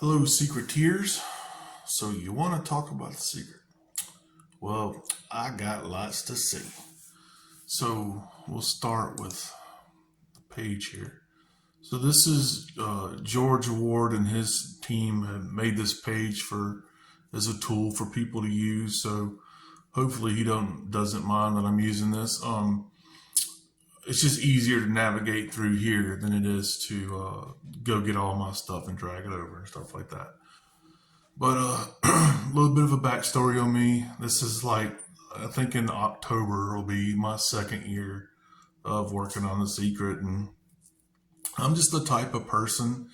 Hello, secreteers. So you want to talk about the secret? Well, I got lots to say. So we'll start with the page here. So this is George Ward and his team have made this page for as a tool for people to use. So hopefully he doesn't mind that I'm using this. It's just easier to navigate through here than it is to go get all my stuff and drag it over and stuff like that. But a little bit of a backstory on me. This is like, I think in October will be my second year of working on The Secret. And I'm just the type of person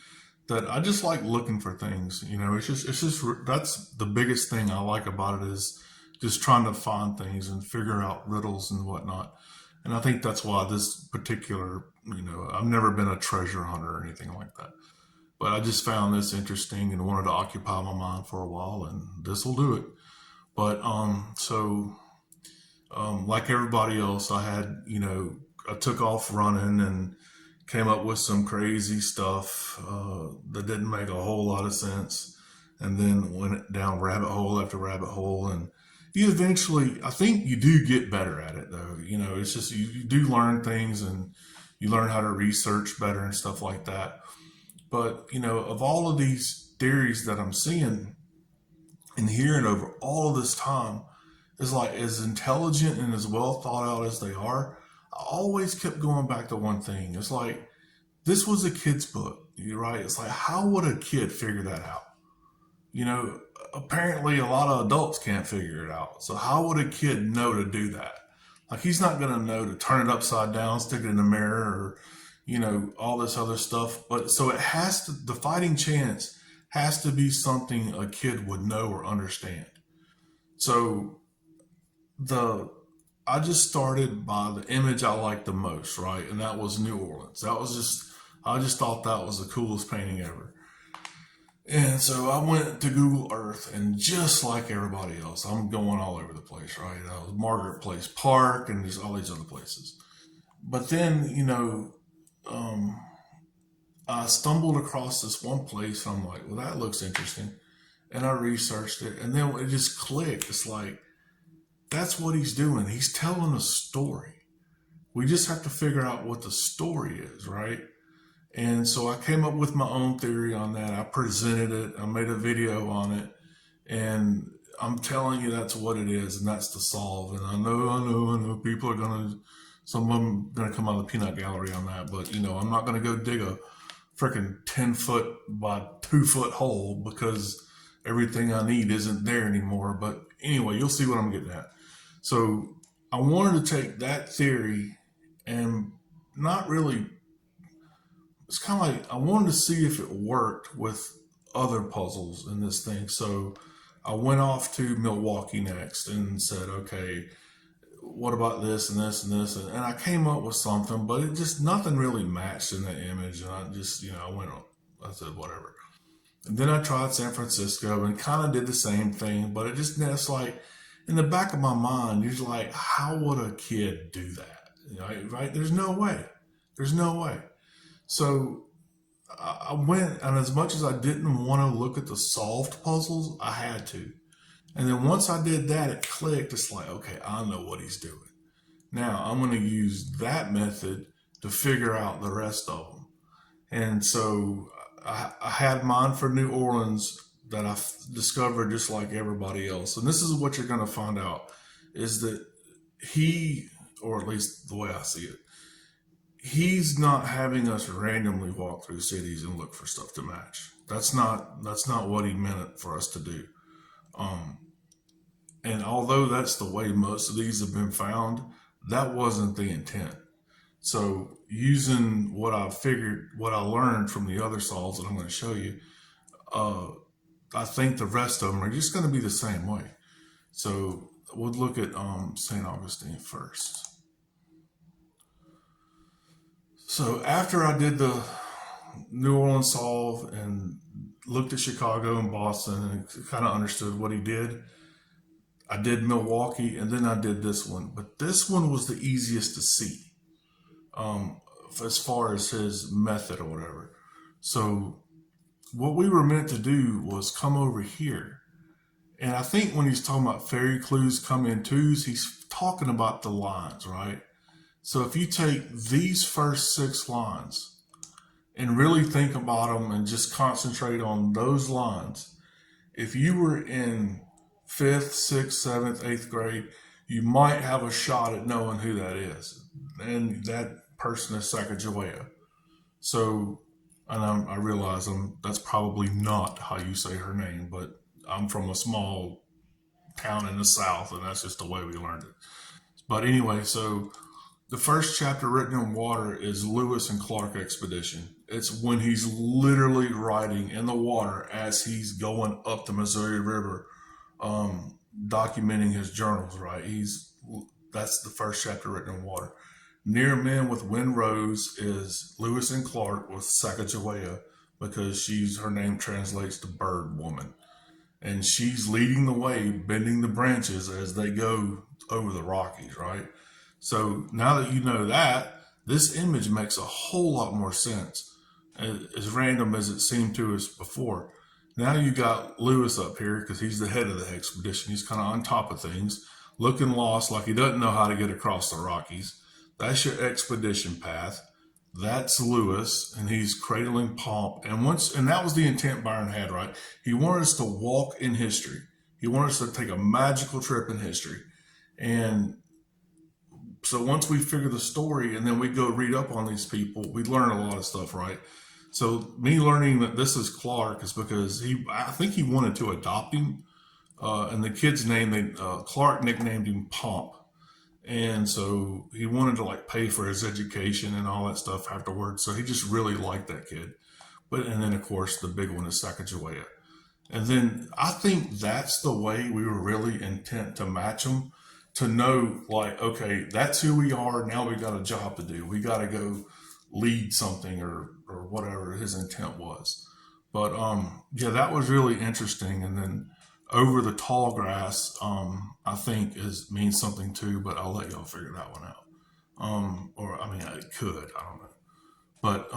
that I just like looking for things. You know, that's the biggest thing I like about it is just trying to find things and figure out riddles and whatnot. And I think that's why this particular, I've never been a treasure hunter or anything like that. But I just found this interesting and wanted to occupy my mind for a while, and this will do it. But like everybody else, I took off running and came up with some crazy stuff that didn't make a whole lot of sense, and then went down rabbit hole after rabbit hole. And you eventually, I think you do get better at it, though. It's just you do learn things, and you learn how to research better and stuff like that. But, of all of these theories that I'm seeing and hearing over all of this time, is like as intelligent and as well thought out as they are, I always kept going back to one thing. It's like, this was a kid's book, right? It's like, how would a kid figure that out? Apparently a lot of adults can't figure it out. So how would a kid know to do that? Like, he's not going to know to turn it upside down, stick it in the mirror, or all this other stuff. But so the fighting chance has to be something a kid would know or understand. So I just started by the image I liked the most, right? And that was New Orleans. I just thought that was the coolest painting ever. And so I went to Google Earth, and just like everybody else, I'm going all over the place, right? I was Margaret Place Park and just all these other places. But then, I stumbled across this one place, and I'm like, well, that looks interesting. And I researched it, and then it just clicked. It's like, that's what he's doing. He's telling a story. We just have to figure out what the story is, right? And so I came up with my own theory on that. I presented it. I made a video on it. And I'm telling you, that's what it is, and that's the solve. And I know people are some of them going to come out of the peanut gallery on that. But, I'm not going to go dig a freaking 10-foot by 2-foot hole because everything I need isn't there anymore. But anyway, you'll see what I'm getting at. So I wanted to take that theory and not really, it's kind of like I wanted to see if it worked with other puzzles in this thing. So I went off to Milwaukee next and said, okay, what about this and this and this? And I came up with something, but it just, nothing really matched in the image. And I just, I said, whatever. And then I tried San Francisco and kind of did the same thing, but it's like, in the back of my mind, you're like, how would a kid do that? Right? There's no way. There's no way. So I went, and as much as I didn't want to look at the solved puzzles, I had to. And then once I did that, it clicked. It's like, okay, I know what he's doing. Now I'm going to use that method to figure out the rest of them. And so I had mine for New Orleans that I discovered just like everybody else. And this is what you're going to find out is that or at least the way I see it, he's not having us randomly walk through cities and look for stuff to match. That's not what he meant it for us to do. And although that's the way most of these have been found, that wasn't the intent. So using what I learned from the other solves that I'm going to show you, I think the rest of them are just going to be the same way. So we'll look at St. Augustine first. So after I did the New Orleans solve and looked at Chicago and Boston and kind of understood what he did, I did Milwaukee, and then I did this one. But this one was the easiest to see as far as his method or whatever. So what we were meant to do was come over here. And I think when he's talking about fairy clues come in twos, he's talking about the lines, right? So if you take these first 6 lines and really think about them and just concentrate on those lines, if you were in fifth, sixth, seventh, eighth grade, you might have a shot at knowing who that is. And that person is Sacagawea. So, and I realize that's probably not how you say her name, but I'm from a small town in the South, and that's just the way we learned it. But anyway, so the first chapter written in water is Lewis and Clark expedition. It's when he's literally riding in the water as he's going up the Missouri River, documenting his journals. Right, that's the first chapter written in water. Near Men with Wind Rose is Lewis and Clark with Sacagawea because her name translates to bird woman. And she's leading the way, bending the branches as they go over the Rockies, right? So now that you know that, this image makes a whole lot more sense, as random as it seemed to us before. Now you got Lewis up here because he's the head of the expedition. He's kind of on top of things, looking lost like he doesn't know how to get across the Rockies. That's your expedition path. That's Lewis, and he's cradling Pomp. And that was the intent Byron had, right? He wanted us to walk in history. He wanted us to take a magical trip in history. And so once we figure the story and then we go read up on these people, we learn a lot of stuff, right? So me learning that this is Clark is because I think he wanted to adopt him. And the kid's name, Clark nicknamed him Pomp. And so he wanted to pay for his education and all that stuff afterwards. So he just really liked that kid. And then of course the big one is Sacagawea. And then I think that's the way we were really intent to match them, to know okay, that's who we are. Now we got a job to do. We got to go lead something or whatever his intent was. But yeah, that was really interesting. And then over the tall grass, I think means something too, but I'll let y'all figure that one out. Or I mean, it could, I don't know. But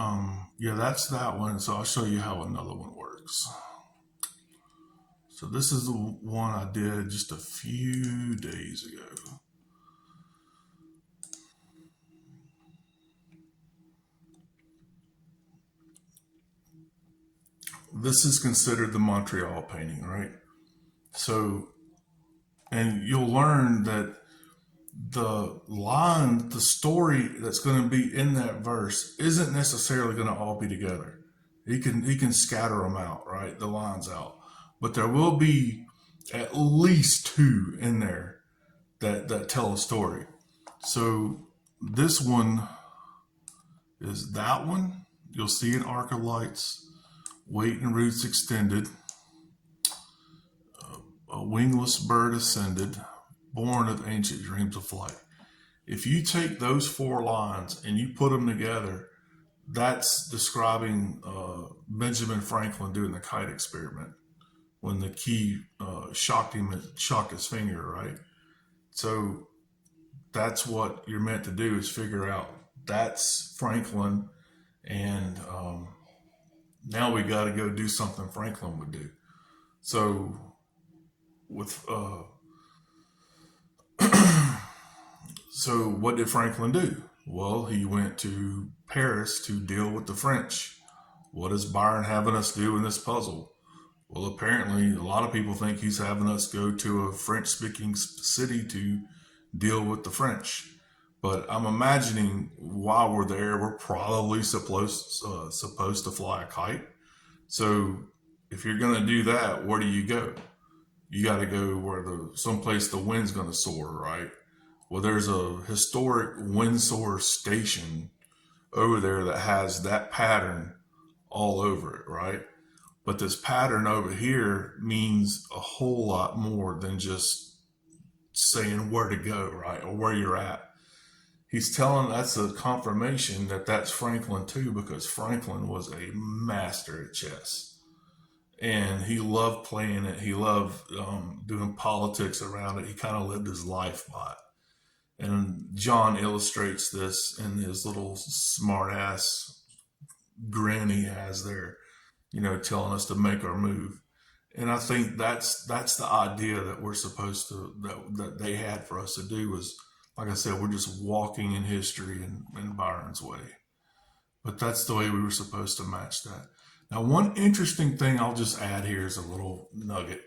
yeah, that's that one. So I'll show you how another one works. So this is the one I did just a few days ago. This is considered the Montreal painting, right? So, and you'll learn that the story that's going to be in that verse isn't necessarily going to all be together. He can scatter them out, right? The lines out, but there will be at least 2 in there that tell a story. So this one is that one. You'll see an arc of lights, weight and roots extended. A wingless bird ascended, born of ancient dreams of flight. If you take those 4 lines and you put them together, that's describing Benjamin Franklin doing the kite experiment when the key shocked his finger, right? So that's what you're meant to do, is figure out that's Franklin, and now we got to go do something Franklin would do. So so what did Franklin do? Well, he went to Paris to deal with the French. What is Byron having us do in this puzzle? Well, apparently a lot of people think he's having us go to a French-speaking city to deal with the French. But I'm imagining while we're there, we're probably supposed to fly a kite. So if you're going to do that, where do you go? You got to go where someplace the wind's going to soar, right? Well, there's a historic Windsor station over there that has that pattern all over it, right? But this pattern over here means a whole lot more than just saying where to go, right? Or where you're at. He's telling, that's a confirmation that that's Franklin too, because Franklin was a master at chess. And he loved playing it. He loved doing politics around it. He kind of lived his life by it. And John illustrates this in his little smart ass grin he has there. telling us to make our move. And I think that's the idea that we're supposed to that they had for us to do was, like I said, we're just walking in history in Byron's way. But that's the way we were supposed to match that. Now, one interesting thing I'll just add here is a little nugget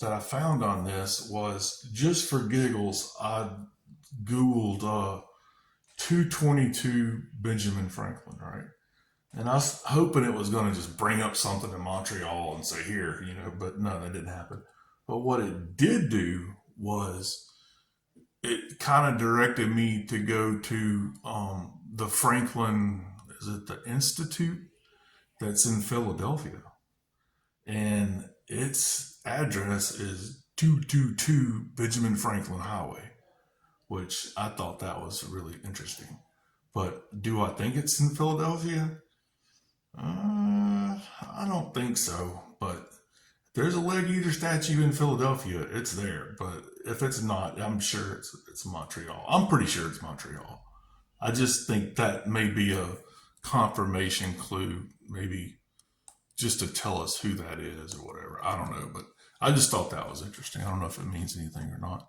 that I found on this was just for giggles. I Googled 222 Benjamin Franklin, right? And I was hoping it was going to just bring up something in Montreal and say, here, but no, that didn't happen. But what it did do was it kind of directed me to go to the Franklin, is it the Institute that's in Philadelphia? And its address is 222 Benjamin Franklin Highway, which I thought that was really interesting. But do I think it's in Philadelphia? I don't think so, but there's a leg eater statue in Philadelphia. It's there, but if it's not, I'm sure it's Montreal. I'm pretty sure it's Montreal. I just think that may be a confirmation clue, maybe just to tell us who that is or whatever. I don't know, but I just thought that was interesting. I don't know if it means anything or not.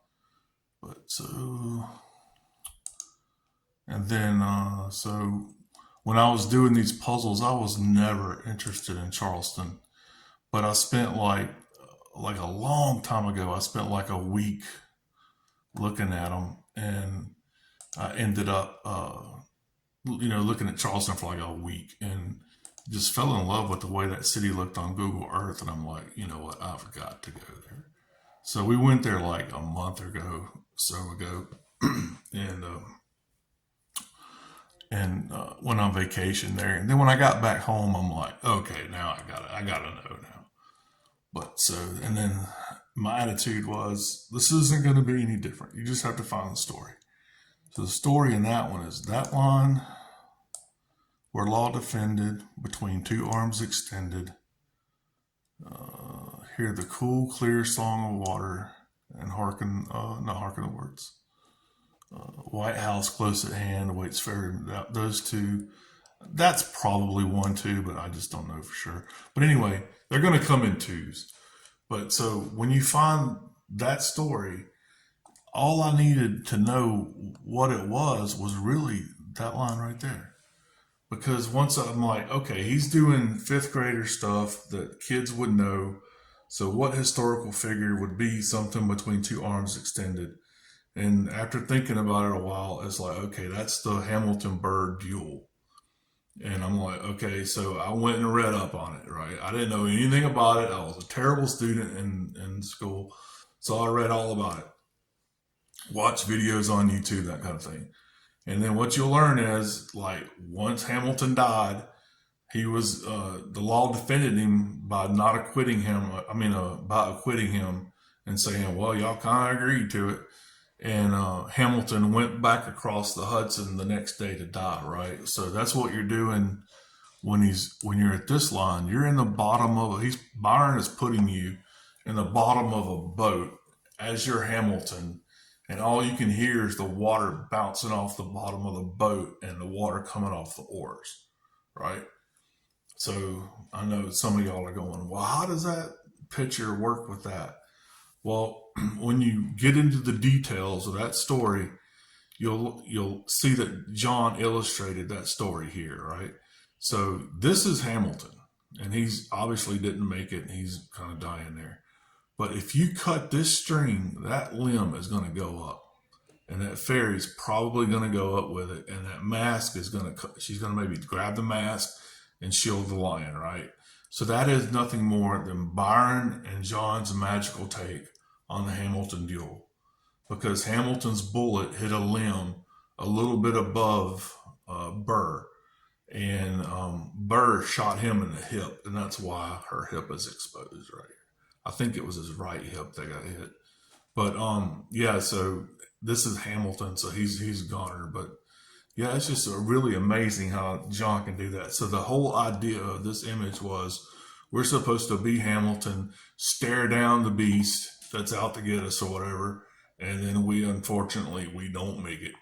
But so, and then so when I was doing these puzzles, I was never interested in Charleston, but I spent like a long time ago. I spent like a week looking at them, and I ended up looking at Charleston for like a week and just fell in love with the way that city looked on Google Earth. And I'm like, you know what? I've got to go there. So we went there like a month ago, so ago, and went on vacation there. And then when I got back home, I'm like, okay, now I gotta know now. But so, and then my attitude was, this isn't going to be any different. You just have to find the story. So the story in that one is that line where law defended between two arms extended. Hear the cool, clear song of water and hearken, not hearken the words. White House close at hand awaits ferry. Those two, that's probably one, two, but I just don't know for sure. But anyway, they're going to come in twos. But so when you find that story, all I needed to know what it was really that line right there. Because once I'm like, okay, he's doing fifth grader stuff that kids would know. So what historical figure would be something between two arms extended? And after thinking about it a while, it's like, okay, that's the Hamilton Burr duel. And I'm like, okay, so I went and read up on it, right? I didn't know anything about it. I was a terrible student in school. So I read all about it. Watch videos on YouTube, that kind of thing. And then what you'll learn is, like, once Hamilton died, he was, the law defended him by not acquitting him. By acquitting him and saying, well, y'all kind of agreed to it. And Hamilton went back across the Hudson the next day to die, right? So that's what you're doing when you're at this line. You're in the bottom of Byron is putting you in the bottom of a boat as you're Hamilton, and all you can hear is the water bouncing off the bottom of the boat and the water coming off the oars, right? So I know some of y'all are going, well, how does that picture work with that? Well, when you get into the details of that story, you'll see that John illustrated that story here, right? So this is Hamilton, and he's obviously didn't make it, and he's kind of dying there. But if you cut this string, that limb is going to go up, and that fairy's probably going to go up with it, and that mask is she's going to maybe grab the mask and shield the lion, right? So that is nothing more than Byron and John's magical take on the Hamilton duel, because Hamilton's bullet hit a limb a little bit above Burr, and Burr shot him in the hip, and that's why her hip is exposed right here. I think it was his right hip that got hit. But yeah, so this is Hamilton, so he's a goner. But yeah, it's just really amazing how John can do that. So the whole idea of this image was we're supposed to be Hamilton, stare down the beast that's out to get us or whatever, and then we don't make it.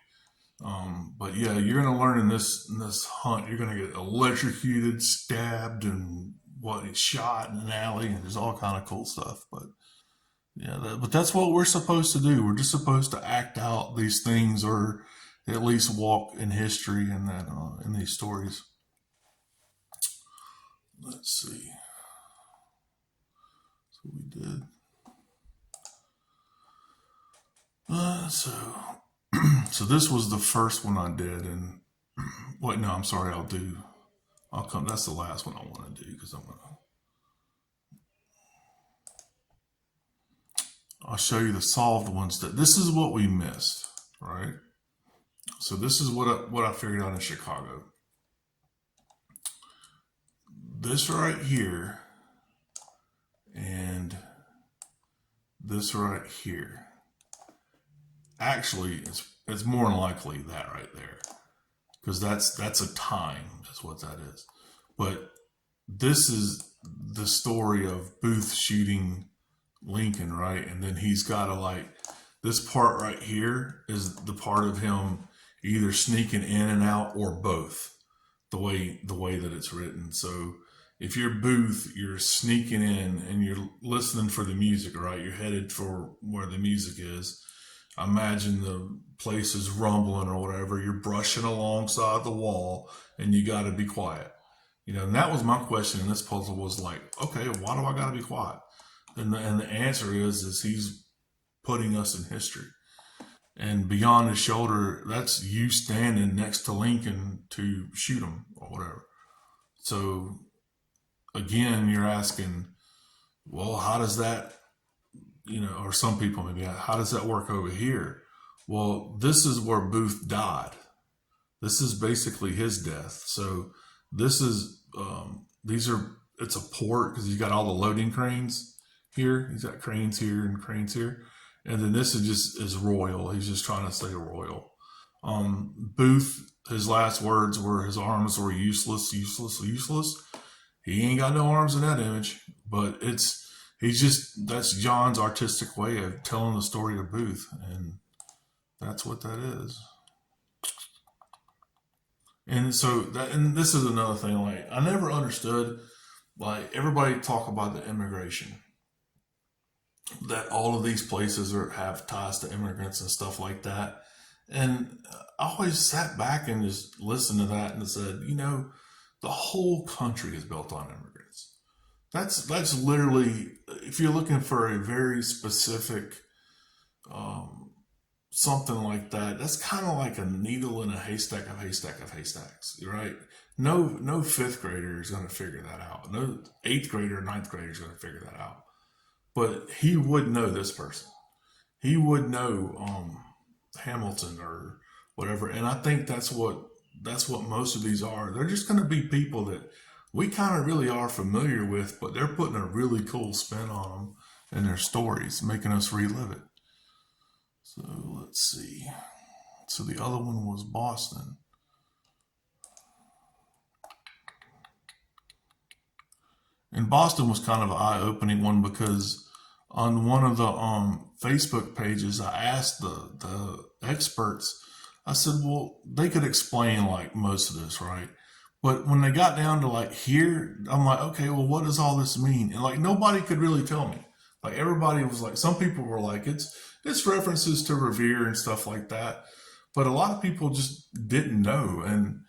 But yeah, you're gonna learn in this hunt, you're gonna get electrocuted, stabbed, and what it's shot in an alley, and there's all kind of cool stuff. But yeah, but that's what we're supposed to do. We're just supposed to act out these things, or at least walk in history in that in these stories. Let's see. So we did. So so this was the first one I did, and wait, no, I'm sorry. I'll come. That's the last one I want to do because I'll show you the solved ones. That this is what we missed, right? So this is what I figured out in Chicago. This right here and this right here. Actually, it's more than likely that right there, because that's a time. That's what that is. But this is the story of Booth shooting Lincoln, right? And then he's got to, like, this part right here is the part of him either sneaking in and out or both, the way that it's written. So if you're Booth, you're sneaking in and you're listening for the music, right? You're headed for where the music is. Imagine the place is rumbling or whatever. You're brushing alongside the wall and you got to be quiet. And that was my question in this puzzle, was like, okay, why do I got to be quiet? And the answer is he's putting us in history. And beyond his shoulder, that's you standing next to Lincoln to shoot him or whatever. So again, you're asking, well, how does that, or some people maybe, how does that work over here? Well, this is where Booth died. This is basically his death. So this is, it's a port because he's got all the loading cranes here. He's got cranes here and cranes here. And then this is royal. He's just trying to stay royal. Booth, his last words were his arms were useless, useless, useless. He ain't got no arms in that image, but that's John's artistic way of telling the story of Booth, and that's what that is. And so and this is another thing, like, I never understood, like, everybody talk about the immigration, that all of these places have ties to immigrants and stuff like that. And I always sat back and just listened to that and said, the whole country is built on immigrants. That's literally, if you're looking for a very specific something like that, that's kind of like a needle in a haystack of haystacks, right? No fifth grader is going to figure that out. No eighth grader, ninth grader is going to figure that out. But he would know this person. He would know Hamilton or whatever. And I think that's what most of these are. They're just going to be people that we kind of really are familiar with, but they're putting a really cool spin on them and their stories, making us relive it. So let's see. So the other one was Boston. And Boston was kind of an eye-opening one, because on one of the Facebook pages, I asked the experts, I said, well, they could explain like most of this, right? But when they got down to like here, I'm like, okay, well, what does all this mean? And like nobody could really tell me. Like everybody was like, some people were like, it's references to Revere and stuff like that. But a lot of people just didn't know. And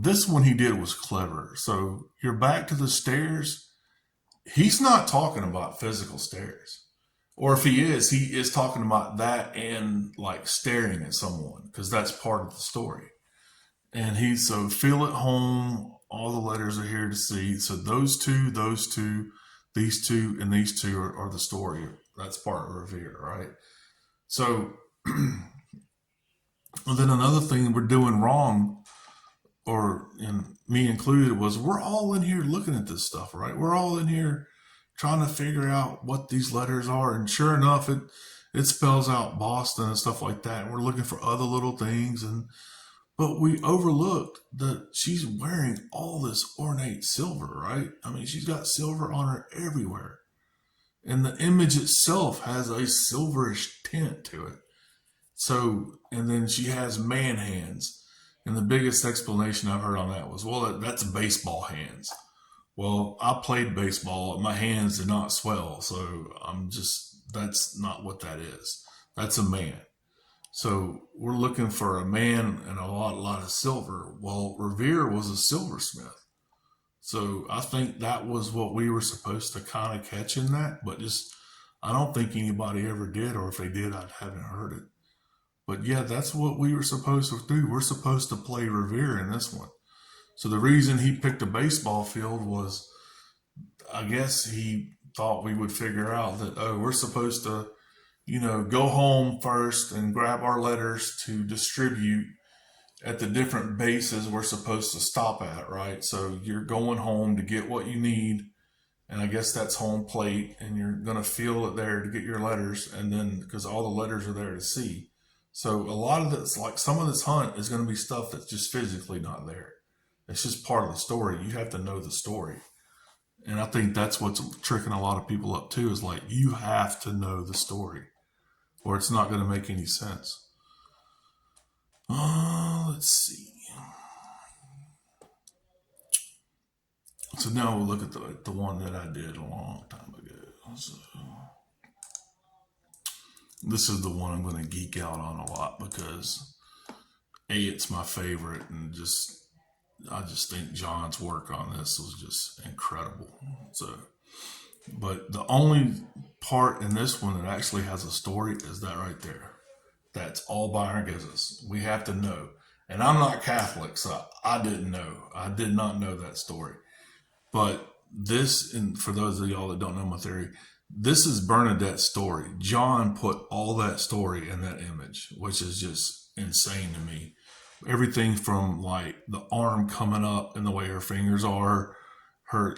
this one he did was clever. So you're back to the stairs. He's not talking about physical stairs. Or if he is talking about that and like staring at someone, because that's part of the story. And so feel at home, all the letters are here to see. So those two, these two, and these two are the story. That's part of Revere, right? So and then another thing we're doing wrong, and me included, was we're all in here looking at this stuff, right? We're all in here trying to figure out what these letters are. And sure enough, it spells out Boston and stuff like that. And we're looking for other little things. But we overlooked that she's wearing all this ornate silver, right? I mean, she's got silver on her everywhere. And the image itself has a silverish tint to it. So, and then she has man hands. And the biggest explanation I've heard on that was, well, that's baseball hands. Well, I played baseball. My hands did not swell. So that's not what that is. That's a man. So we're looking for a man and a lot of silver. Well, Revere was a silversmith. So I think that was what we were supposed to kind of catch in that, but just I don't think anybody ever did, or if they did, I haven't heard it. But yeah, that's what we were supposed to do. We're supposed to play Revere in this one. So the reason he picked a baseball field was, I guess he thought we would figure out that, oh, we're supposed to, go home first and grab our letters to distribute at the different bases we're supposed to stop at, right? So you're going home to get what you need, and I guess that's home plate, and you're gonna feel it there to get your letters, and then because all the letters are there to see. So a lot of this, like some of this hunt, is gonna be stuff that's just physically not there. It's just part of the story. You have to know the story, and I think that's what's tricking a lot of people up too. Is like you have to know the story, or it's not gonna make any sense. Let's see. So now we'll look at the one that I did a long time ago. So this is the one I'm going to geek out on a lot because it's my favorite, and I just think John's work on this was just incredible. So, but the only part in this one that actually has a story is that right there. That's all Byron gives us. We have to know. And I'm not Catholic, so I didn't know. I did not know that story. But this, and for those of y'all that don't know my theory, this is Bernadette's story. John put all that story in that image, which is just insane to me. Everything from like the arm coming up and the way her fingers are, her,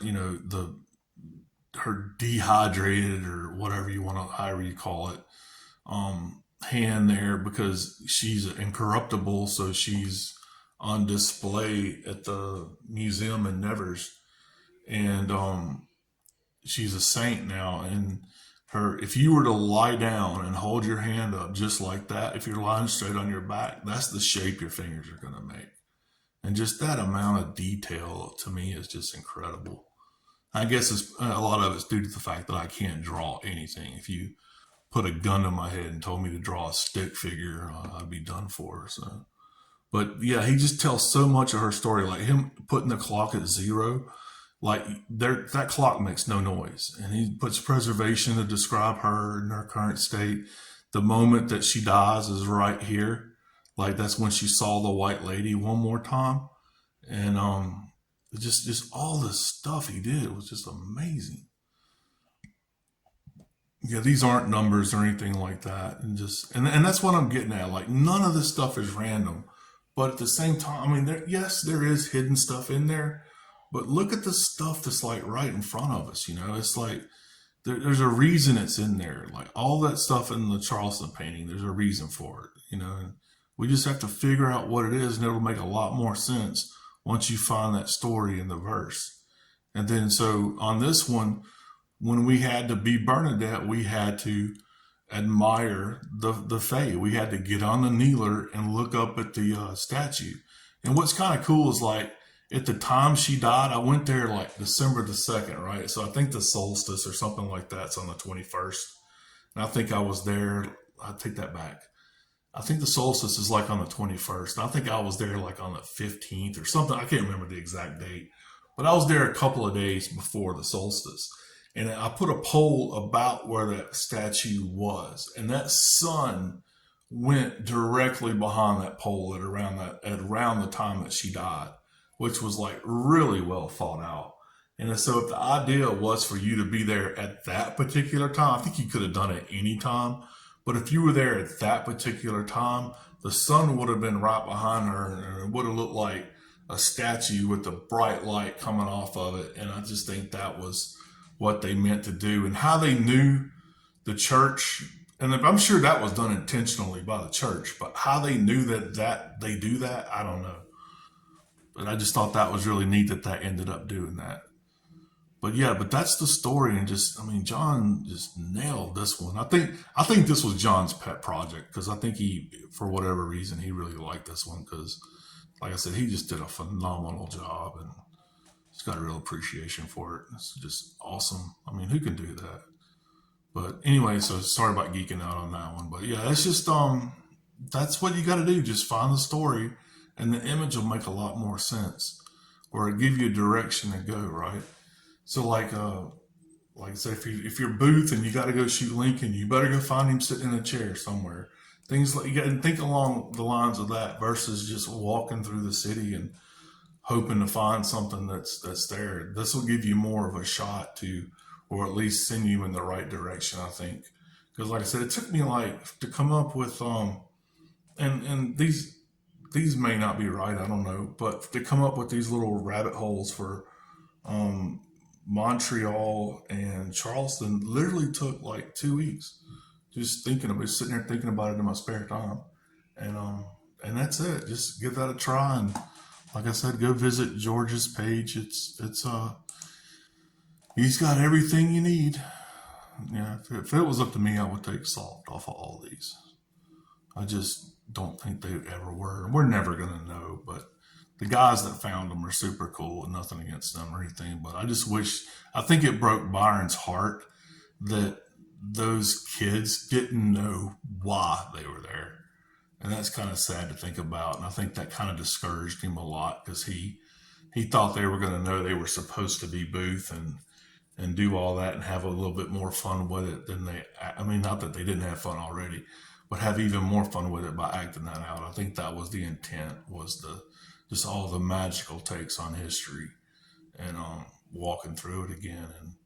her dehydrated or whatever you want to, however you call it, hand there because she's incorruptible, so she's on display at the museum in Nevers, and she's a saint now. And if you were to lie down and hold your hand up just like that, if you're lying straight on your back, that's the shape your fingers are going to make. And just that amount of detail to me is just incredible. I guess a lot of it's due to the fact that I can't draw anything. If you put a gun to my head and told me to draw a stick figure, I'd be done for. So, but yeah, he just tells so much of her story, like him putting the clock at 0, like that clock makes no noise, and he puts preservation to describe her in her current state. The moment that she dies is right here, like that's when she saw the white lady one more time, and just all this stuff he did was just amazing. Yeah, these aren't numbers or anything like that, and that's what I'm getting at. Like none of this stuff is random, but at the same time, I mean, yes, there is hidden stuff in there, but look at the stuff that's like right in front of us. It's like there's a reason it's in there. Like all that stuff in the Charleston painting, there's a reason for it. And we just have to figure out what it is, and it'll make a lot more sense once you find that story in the verse. And then so on this one, when we had to be Bernadette, we had to admire the Fae. We had to get on the kneeler and look up at the statue. And what's kind of cool is like at the time she died, I went there like December the 2nd, right? So I think the solstice or something like that's on the 21st. And I think I was there. I take that back. I think the solstice is like on the 21st. I think I was there like on the 15th or something. I can't remember the exact date, but I was there a couple of days before the solstice. And I put a poll about where that statue was, and that sun went directly behind that pole at around the time that she died, which was like really well thought out. And so if the idea was for you to be there at that particular time, I think you could have done it any time. But if you were there at that particular time, the sun would have been right behind her, and it would have looked like a statue with the bright light coming off of it. And I just think that was what they meant to do, and how they knew the church. And I'm sure that was done intentionally by the church, but how they knew that they do that, I don't know. But I just thought that was really neat that ended up doing that. But yeah, but that's the story. And John just nailed this one. I think this was John's pet project, because I think for whatever reason, he really liked this one, because like I said, he just did a phenomenal job. And Just got a real appreciation for it. It's just awesome. I mean, who can do that? But anyway, so sorry about geeking out on that one. But yeah, it's just that's what you got to do. Just find the story, and the image will make a lot more sense, or it'll give you a direction to go. Right. So like I said, if you're Booth and you got to go shoot Lincoln, you better go find him sitting in a chair somewhere. Things like you got to think along the lines of that versus just walking through the city and hoping to find something that's there. This will give you more of a shot to, or at least send you in the right direction, I think. Because like I said, it took me like to come up with and these may not be right, I don't know, but to come up with these little rabbit holes for um Montreal and Charleston literally took like 2 weeks. Just thinking about it, sitting there thinking about it in my spare time, and that's it. Just give that a try, and like I said, go visit George's page. It's he's got everything you need. Yeah, if it was up to me, I would take salt off of all these. I just don't think they ever were. We're never gonna know, but the guys that found them are super cool, and nothing against them or anything. But I just wish, I think it broke Byron's heart that those kids didn't know why they were there. And that's kind of sad to think about. And I think that kind of discouraged him a lot because he thought they were going to know they were supposed to be Booth and do all that and have a little bit more fun with it than I mean, not that they didn't have fun already, but have even more fun with it by acting that out. I think that was the intent, was just all the magical takes on history and walking through it again.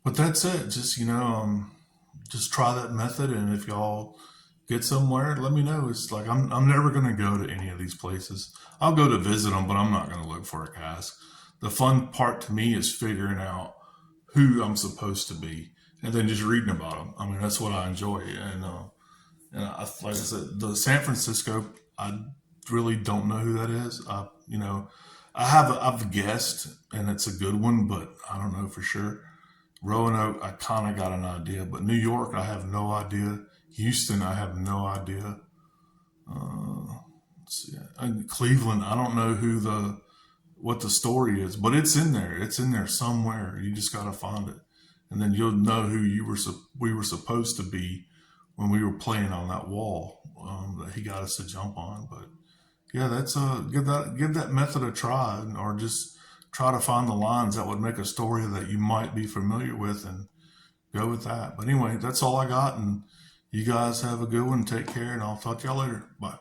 But that's it. Just try that method, and if y'all get somewhere, let me know. It's like I'm never gonna go to any of these places. I'll go to visit them, but I'm not gonna look for a cask. The fun part to me is figuring out who I'm supposed to be, and then just reading about them. I mean, that's what I enjoy. Like I said, the San Francisco, I really don't know who that is. I've guessed, and it's a good one, but I don't know for sure. Roanoke, I kind of got an idea, but New York, I have no idea. Houston, I have no idea. Let's see. And Cleveland, I don't know what the story is, but it's in there. It's in there somewhere. You just got to find it, and then you'll know who we were supposed to be when we were playing on that wall that he got us to jump on. But yeah, that's give that method a try, or just try to find the lines that would make a story that you might be familiar with and go with that. But anyway, that's all I got, and you guys have a good one. Take care, and I'll talk to y'all later. Bye.